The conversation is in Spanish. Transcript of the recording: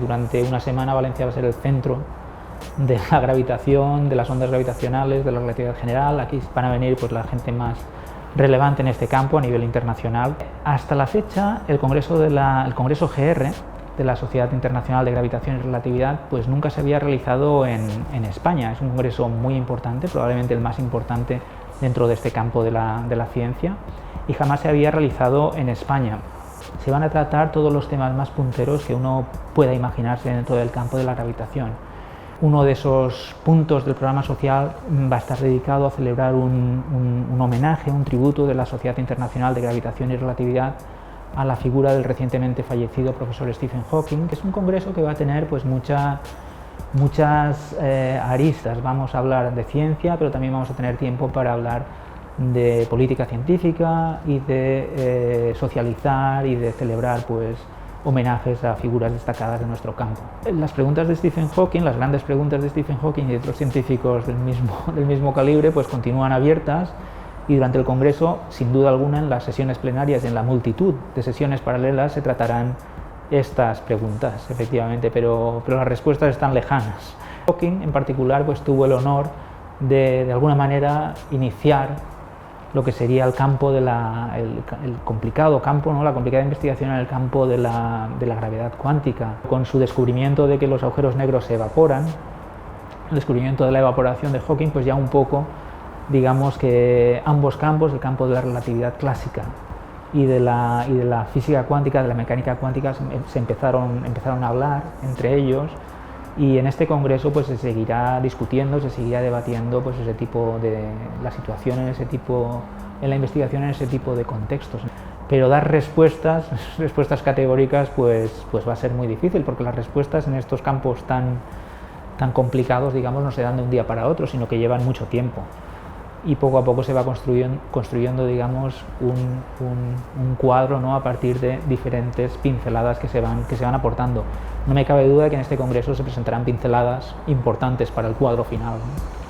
Durante una semana Valencia va a ser el centro de la gravitación, de las ondas gravitacionales, de la relatividad general. Aquí van a venir pues, la gente más relevante en este campo a nivel internacional. Hasta la fecha, el Congreso GR, de la Sociedad Internacional de Gravitación y Relatividad, pues nunca se había realizado en España. Es un congreso muy importante, probablemente el más importante dentro de este campo de la ciencia, y jamás se había realizado en España. Se van a tratar todos los temas más punteros que uno pueda imaginarse dentro del campo de la gravitación. Uno de esos puntos del programa social va a estar dedicado a celebrar un homenaje, un tributo de la Sociedad Internacional de Gravitación y Relatividad a la figura del recientemente fallecido profesor Stephen Hawking, que es un congreso que va a tener pues, muchas aristas. Vamos a hablar de ciencia, pero también vamos a tener tiempo para hablar de política científica y de socializar y de celebrar pues, homenajes a figuras destacadas de nuestro campo. Las preguntas de Stephen Hawking, las grandes preguntas de Stephen Hawking y de otros científicos del mismo calibre, pues continúan abiertas, y durante el Congreso, sin duda alguna, en las sesiones plenarias, en la multitud de sesiones paralelas, se tratarán estas preguntas, efectivamente, pero las respuestas están lejanas. Hawking, en particular, pues tuvo el honor de alguna manera, iniciar lo que sería el campo el complicado campo, ¿no? La complicada investigación en el campo de la gravedad cuántica. Con su descubrimiento de que los agujeros negros se evaporan, el descubrimiento de la evaporación de Hawking, pues ya un poco, digamos que ambos campos, el campo de la relatividad clásica y de la física cuántica, de la mecánica cuántica, se empezaron a hablar entre ellos. Y en este congreso pues, se seguirá discutiendo, se seguirá debatiendo pues, ese tipo de la situación en la investigación en ese tipo de contextos. Pero dar respuestas categóricas pues va a ser muy difícil, porque las respuestas en estos campos tan complicados, digamos, no se dan de un día para otro, sino que llevan mucho tiempo. Y poco a poco se va construyendo digamos, un cuadro, ¿no? A partir de diferentes pinceladas que se van aportando. No me cabe duda de que en este congreso se presentarán pinceladas importantes para el cuadro final, ¿no?